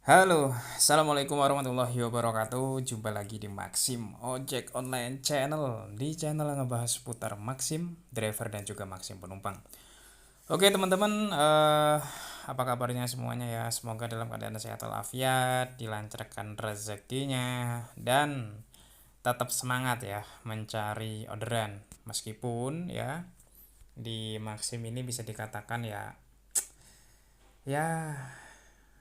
Halo, Assalamualaikum warahmatullahi wabarakatuh. Jumpa lagi di Maxim Ojek Online Channel. Di channel yang ngebahas seputar Maxim, driver dan juga Maxim penumpang. Oke teman-teman, apa kabarnya semuanya ya? Semoga dalam keadaan sehat walafiat, dilancarkan rezekinya, dan tetap semangat ya mencari orderan. Meskipun ya di Maxim ini bisa dikatakan ya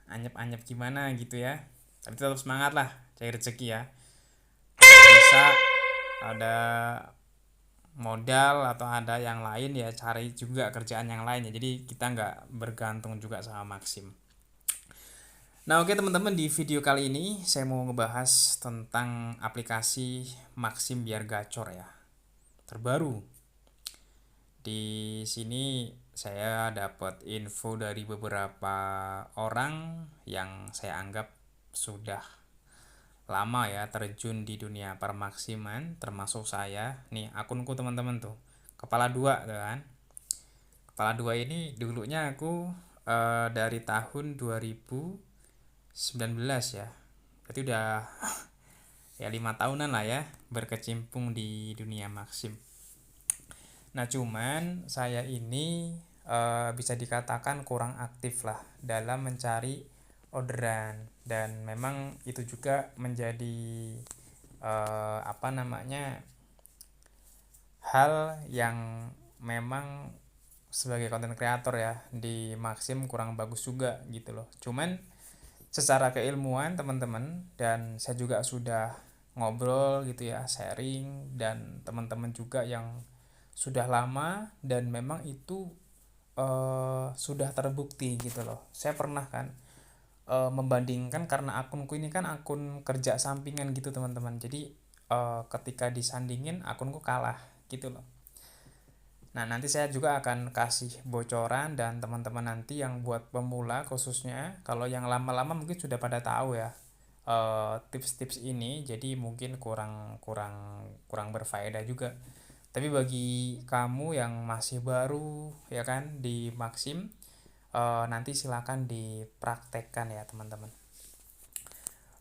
anyep-anyep gimana gitu ya, tapi tetap semangat lah cari rezeki ya. Kalau bisa ada modal atau ada yang lain ya cari juga kerjaan yang lain ya, jadi kita nggak bergantung juga sama Maxim. Nah oke teman-teman, di video kali ini saya mau ngebahas tentang aplikasi Maxim biar gacor ya, terbaru. Di sini saya dapat info dari beberapa orang yang saya anggap sudah lama ya terjun di dunia permaksiman, termasuk saya. Nih akunku teman-teman tuh, kepala dua tuh kan. Kepala dua ini dulunya aku dari tahun 2019 ya. Berarti udah ya 5 tahunan lah ya berkecimpung di dunia Maxim. Nah cuman saya ini bisa dikatakan kurang aktif lah dalam mencari orderan, dan memang itu juga menjadi apa namanya, hal yang memang sebagai konten kreator ya di Maxim kurang bagus juga gitu loh. Cuman secara keilmuan teman-teman, dan saya juga sudah ngobrol gitu ya, sharing dan teman-teman juga yang sudah lama, dan memang itu sudah terbukti gitu loh. Saya pernah kan membandingkan, karena akunku ini kan akun kerja sampingan gitu teman-teman. Jadi ketika disandingin akunku kalah gitu loh. Nah, nanti saya juga akan kasih bocoran, dan teman-teman nanti yang buat pemula khususnya, kalau yang lama-lama mungkin sudah pada tahu ya tips-tips ini, jadi mungkin kurang kurang kurang berfaedah juga. Tapi bagi kamu yang masih baru ya kan di Maxim, nanti silakan dipraktekkan ya teman-teman.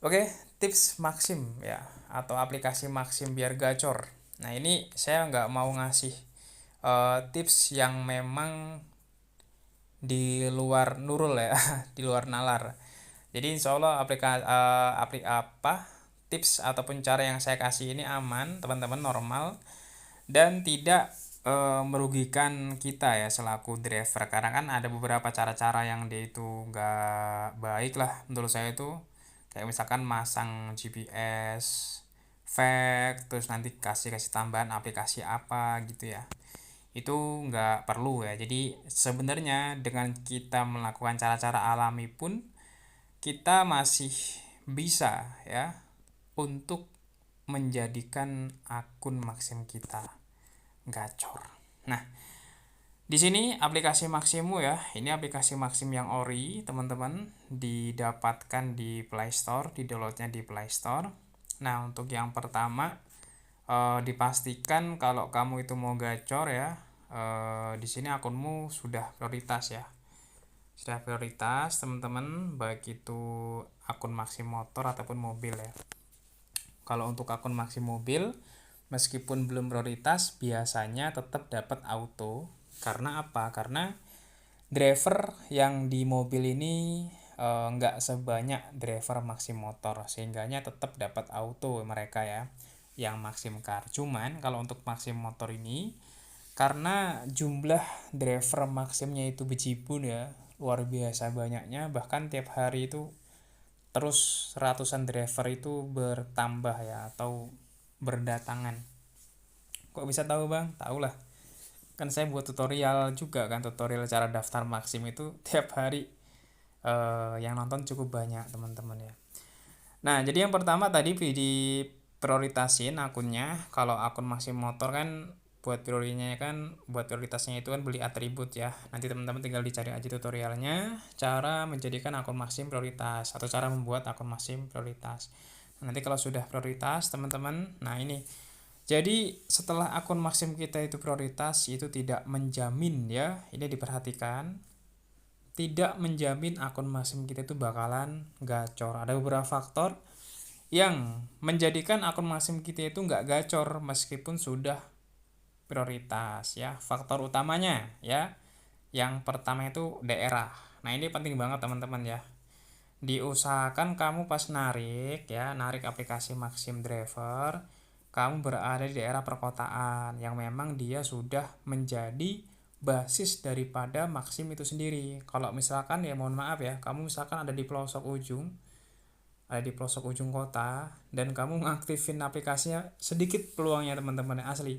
Oke, tips Maxim ya, atau aplikasi Maxim biar gacor. Nah ini saya nggak mau ngasih tips yang memang di luar nurul ya, di luar nalar. Jadi insya Allah tips ataupun cara yang saya kasih ini aman, teman-teman, normal, dan tidak merugikan kita ya selaku driver. Karena kan ada beberapa cara-cara yang dia itu nggak baik lah menurut saya itu, kayak misalkan masang GPS fake, terus nanti kasih kasih tambahan aplikasi apa gitu ya, itu nggak perlu ya. Jadi sebenarnya dengan kita melakukan cara-cara alami pun kita masih bisa ya untuk menjadikan akun Maxim kita gacor. Nah, di sini aplikasi Maximu ya. Ini aplikasi Maxim yang ori, teman-teman. Didapatkan di Play Store, di-downloadnya di Play Store. Nah, untuk yang pertama dipastikan kalau kamu itu mau gacor ya. Di sini akunmu sudah prioritas ya. Sudah prioritas, teman-teman, baik itu akun Maxim motor ataupun mobil ya. Kalau untuk akun Maxim mobil, meskipun belum prioritas, biasanya tetap dapat auto. Karena apa? Karena driver yang di mobil ini nggak sebanyak driver Maxim motor, sehingganya tetap dapat auto mereka ya, yang Maxim car. Cuman kalau untuk Maxim motor ini, karena jumlah driver Maximnya itu bejibun ya, luar biasa banyaknya, bahkan tiap hari itu terus ratusan driver itu bertambah ya, atau berdatangan. Kok bisa tahu bang? Tahu lah, kan saya buat tutorial juga kan, tutorial cara daftar Maxim itu tiap hari yang nonton cukup banyak teman-teman ya. Nah jadi yang pertama tadi diprioritasin akunnya. Kalau akun Maxim motor kan buat prioritasnya itu kan beli atribut ya. Nanti teman-teman tinggal dicari aja tutorialnya cara menjadikan akun Maxim prioritas, atau cara membuat akun Maxim prioritas. Nanti kalau sudah prioritas teman-teman, nah ini, jadi setelah akun Maxim kita itu prioritas, itu tidak menjamin ya, ini diperhatikan, tidak menjamin akun Maxim kita itu bakalan gacor. Ada beberapa faktor yang menjadikan akun Maxim kita itu nggak gacor meskipun sudah prioritas ya. Faktor utamanya ya, yang pertama itu daerah. Nah ini penting banget teman-teman ya. Diusahakan kamu pas narik ya, narik aplikasi Maxim Driver, kamu berada di daerah perkotaan yang memang dia sudah menjadi basis daripada Maxim itu sendiri. Kalau misalkan ya mohon maaf ya, kamu misalkan ada di pelosok ujung kota dan kamu ngaktifin aplikasinya, sedikit peluangnya teman-teman asli.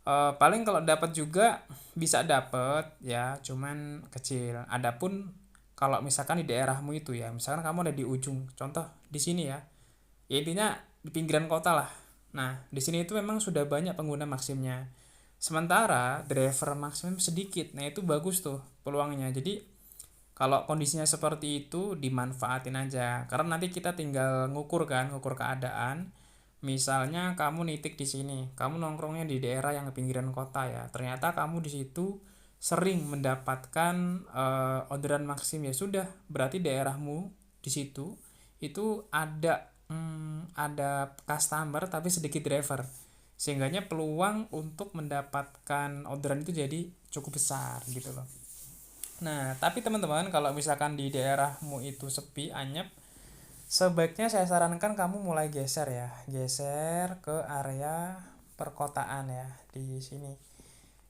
Paling kalau dapat juga bisa dapat ya, cuman kecil. Adapun kalau misalkan di daerahmu itu ya, misalkan kamu ada di ujung, contoh di sini ya, ya intinya di pinggiran kota lah. Nah di sini itu memang sudah banyak pengguna Maximnya, sementara driver Maxim sedikit. Nah itu bagus tuh peluangnya. Jadi kalau kondisinya seperti itu dimanfaatin aja, karena nanti kita tinggal ngukur kan, ngukur keadaan. Misalnya kamu nitik di sini, kamu nongkrongnya di daerah yang pinggiran kota ya, ternyata kamu di situ sering mendapatkan orderan Maxim, ya sudah, berarti daerahmu di situ itu ada customer tapi sedikit driver, sehingganya peluang untuk mendapatkan orderan itu jadi cukup besar gitu loh. Nah, tapi teman-teman kalau misalkan di daerahmu itu sepi, anyep, sebaiknya saya sarankan kamu mulai geser ya, geser ke area perkotaan ya di sini.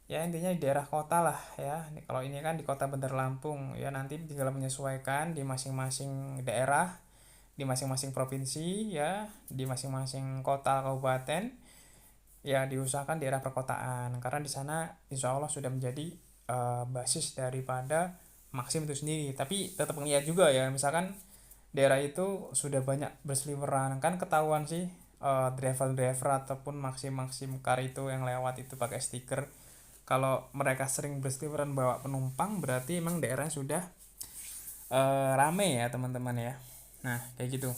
Ya intinya di daerah kota lah ya. Kalau ini kan di Kota Bandar Lampung ya, nanti tinggal menyesuaikan di masing-masing daerah, di masing-masing provinsi ya, di masing-masing kota kabupaten ya, diusahakan daerah perkotaan karena di sana insya Allah sudah menjadi basis daripada Maxim itu sendiri. Tapi tetap ngeliat juga ya, misalkan daerah itu sudah banyak berseliweran kan, ketahuan sih driver-driver ataupun Maxim car itu yang lewat itu pakai stiker. Kalau mereka sering berseliweran bawa penumpang, berarti emang daerahnya sudah rame ya teman-teman ya. Nah kayak gitu.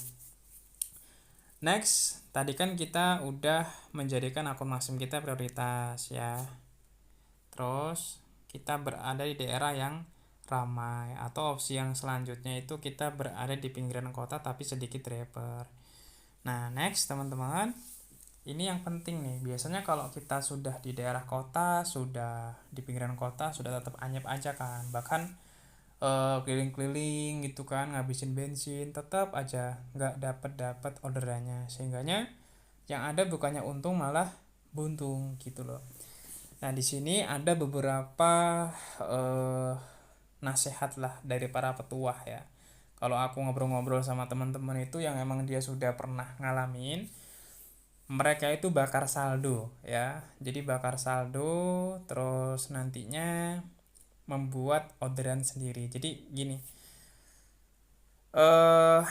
Next, tadi kan kita udah menjadikan akun Maxim kita prioritas ya. Terus kita berada di daerah yang ramai, atau opsi yang selanjutnya itu kita berada di pinggiran kota tapi sedikit driver. Nah, next teman-teman, ini yang penting nih. Biasanya kalau kita sudah di daerah kota, sudah di pinggiran kota, sudah tetap anyep aja kan. Bahkan keliling-keliling gitu kan, ngabisin bensin, tetap aja nggak dapat orderannya, sehingganya yang ada bukannya untung malah buntung gitu loh. Nah di sini ada beberapa nasihat lah dari para petuah ya. Kalau aku ngobrol-ngobrol sama teman-teman itu yang emang dia sudah pernah ngalamin, mereka itu bakar saldo ya. Jadi bakar saldo terus nantinya membuat orderan sendiri. Jadi gini, eh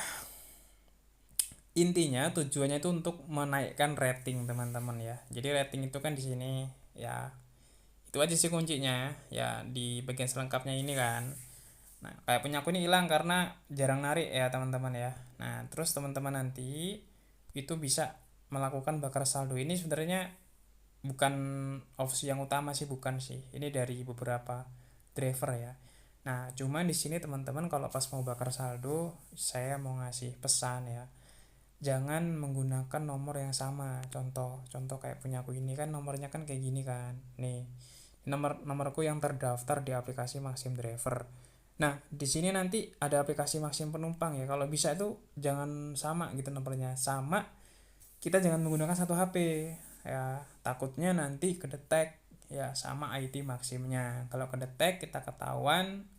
intinya tujuannya itu untuk menaikkan rating teman-teman ya. Jadi rating itu kan di sini ya. Itu aja sih kuncinya ya, di bagian selengkapnya ini kan. Nah, kayak punya aku ini hilang karena jarang narik ya teman-teman ya. Nah, terus teman-teman nanti itu bisa melakukan bakar saldo. Ini sebenarnya bukan opsi yang utama sih, bukan sih. Ini dari beberapa driver ya. Nah, cuman di sini teman-teman kalau pas mau bakar saldo, saya mau ngasih pesan ya. Jangan menggunakan nomor yang sama. Contoh kayak punya aku ini kan nomornya kan kayak gini kan. Nih, nomorku yang terdaftar di aplikasi Maxim Driver. Nah, di sini nanti ada aplikasi Maxim penumpang ya. Kalau bisa itu jangan sama gitu nomornya. Sama, kita jangan menggunakan satu HP ya. Takutnya nanti kedetek ya sama ID Maximnya. Kalau kedetek kita ketahuan,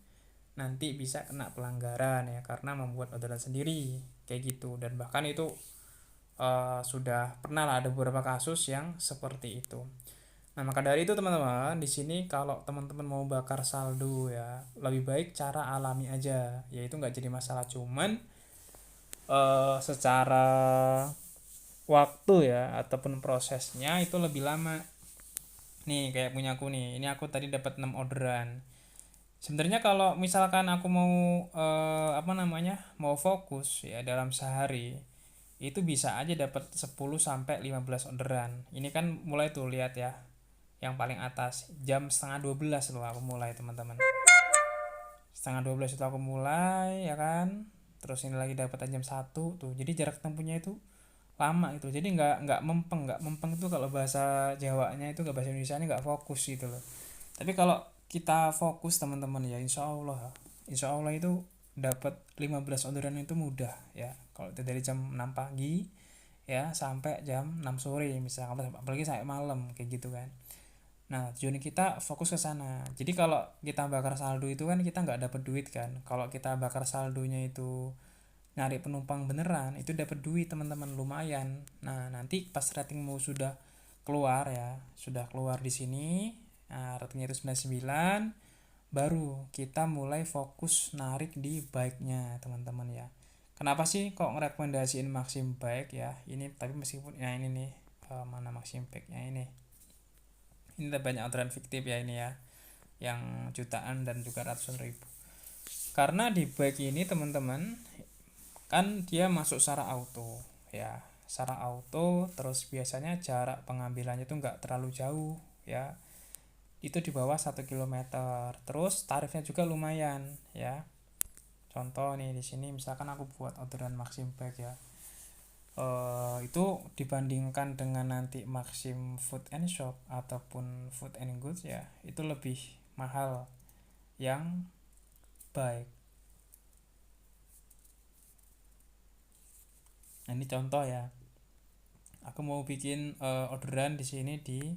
nanti bisa kena pelanggaran ya karena membuat orderan sendiri kayak gitu. Dan bahkan itu sudah pernah lah ada beberapa kasus yang seperti itu. Nah, maka dari itu teman-teman, di sini kalau teman-teman mau bakar saldo ya, lebih baik cara alami aja, yaitu nggak jadi masalah, cuman secara waktu ya ataupun prosesnya itu lebih lama. Nih kayak punya aku nih, ini aku tadi dapat 6 orderan. Sebenarnya kalau misalkan aku mau mau fokus ya dalam sehari, itu bisa aja dapat 10 sampai 15 orderan. Ini kan mulai tuh lihat ya, yang paling atas jam setengah 12 loh aku mulai teman-teman, setengah 12 itu aku mulai ya kan, terus ini lagi dapat jam 1 tuh, jadi jarak tempuhnya itu lama itu, jadi nggak mempeng itu kalau bahasa Jawanya itu, nggak bahasa Indonesia nggak fokus gitu loh. Tapi kalau kita fokus teman-teman ya, insya Allah itu dapat 15 orderan itu mudah ya, kalau itu dari jam 6 pagi ya sampai jam 6 sore misalnya, apalagi sampai malam kayak gitu kan. Nah, tujuan kita fokus ke sana. Jadi kalau kita bakar saldo itu kan kita nggak dapat duit kan. Kalau kita bakar saldonya itu nyari penumpang beneran, itu dapat duit teman-teman, lumayan. Nah, nanti pas ratingmu sudah keluar ya, sudah keluar di sini, nah, ratingnya itu 99, baru kita mulai fokus narik di bike-nya teman-teman ya. Kenapa sih kok ngerekomendasiin Maxim Bike ya? Ini tapi meskipun ya ini nih, mana Maxim Bike-nya ini. Ini banyak orderan fiktif ya ini ya, yang jutaan dan juga ratusan ribu. Karena di bike ini teman-teman kan dia masuk secara auto ya, secara auto, terus biasanya jarak pengambilannya itu nggak terlalu jauh ya, itu di bawah 1 kilometer, terus tarifnya juga lumayan ya. Contoh nih di sini misalkan aku buat orderan Maxim Bike ya, itu dibandingkan dengan nanti Maxim Food and Shop ataupun Food and Goods ya, itu lebih mahal yang Bike. Nah, ini contoh ya, aku mau bikin orderan di sini di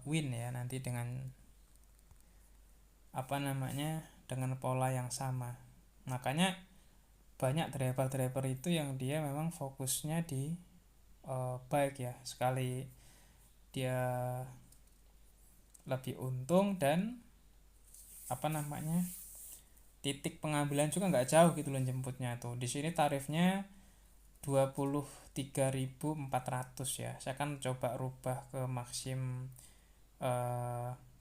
Win ya, nanti dengan apa namanya, dengan pola yang sama. Makanya banyak driver-driver itu yang dia memang fokusnya di bike ya, sekali dia lebih untung dan apa namanya, titik pengambilan juga nggak jauh gitu loh jemputnya tuh. Di sini tarifnya 23.400 ya. Saya kan coba rubah ke Maxim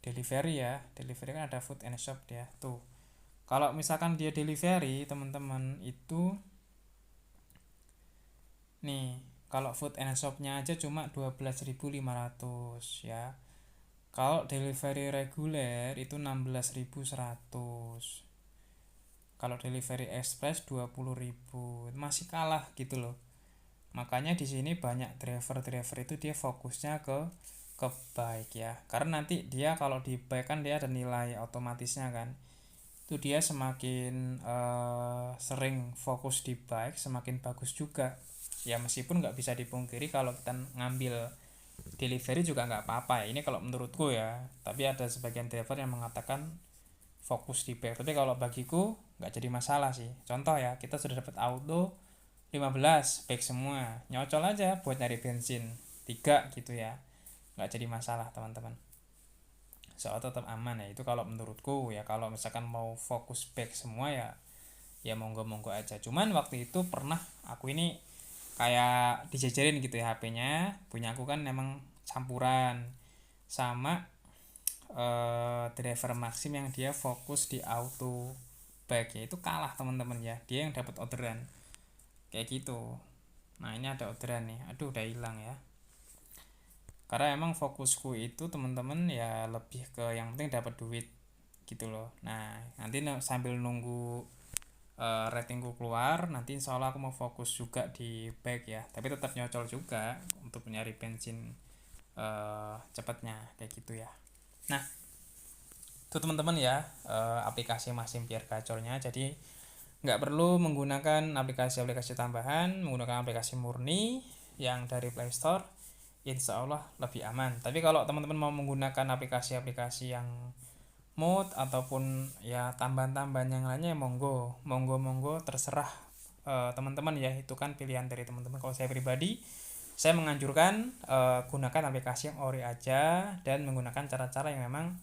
delivery ya. Delivery kan ada food and shop ya tuh. Kalau misalkan dia delivery teman-teman itu nih, kalau food and shopnya aja cuma 12.500 ya. Kalau delivery reguler itu 16.100. Kalau delivery express 20.000. Masih kalah gitu loh. Makanya di sini banyak driver-driver itu dia fokusnya ke bike ya. Karena nanti dia kalau di bike kan dia ada nilai otomatisnya kan. Itu dia semakin sering fokus di bike semakin bagus juga. Ya meskipun nggak bisa dipungkiri kalau kita ngambil delivery juga nggak apa-apa ya. Ini kalau menurutku ya. Tapi ada sebagian driver yang mengatakan fokus di bike. Tapi kalau bagiku nggak jadi masalah sih. Contoh ya, kita sudah dapat auto 15 baik semua, nyocol aja buat nyari bensin 3 gitu ya, nggak jadi masalah teman-teman, soal tetap aman ya. Itu kalau menurutku ya, kalau misalkan mau fokus back semua ya, ya monggo-monggo aja. Cuman waktu itu pernah aku ini kayak dijajarin gitu ya, HP-nya punya aku kan memang campuran sama driver Maxim yang dia fokus di auto back ya, itu kalah teman-teman ya, dia yang dapat orderan kayak gitu. Nah ini ada orderan nih, aduh udah hilang ya, karena emang fokusku itu teman-teman ya lebih ke yang penting dapat duit gitu loh. Nah nanti sambil nunggu ratingku keluar, nanti insya Allah aku mau fokus juga di bike ya, tapi tetap nyocol juga untuk nyari bensin cepatnya kayak gitu ya. Nah itu teman-teman ya, aplikasi Maxim biar gacornya. Jadi nggak perlu menggunakan aplikasi-aplikasi tambahan, menggunakan aplikasi murni yang dari Play Store, insya Allah lebih aman. Tapi kalau teman-teman mau menggunakan aplikasi-aplikasi yang mode ataupun ya tambahan-tambahan yang lainnya, ya monggo terserah teman-teman ya, itu kan pilihan dari teman-teman. Kalau saya pribadi, saya menganjurkan gunakan aplikasi yang ori aja dan menggunakan cara-cara yang memang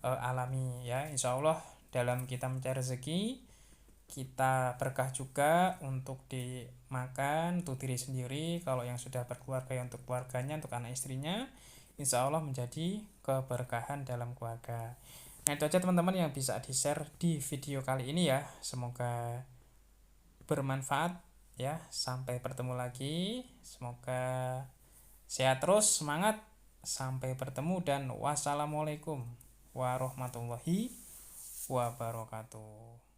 alami ya. Insya Allah dalam kita mencari rezeki, kita berkah juga untuk dimakan, untuk diri sendiri. Kalau yang sudah berkeluarga ya untuk keluarganya, untuk anak istrinya, insya Allah menjadi keberkahan dalam keluarga. Nah itu aja teman-teman yang bisa di share di video kali ini ya, semoga bermanfaat ya. Sampai bertemu lagi, semoga sehat terus, semangat, sampai bertemu dan wassalamualaikum warahmatullahi wabarakatuh.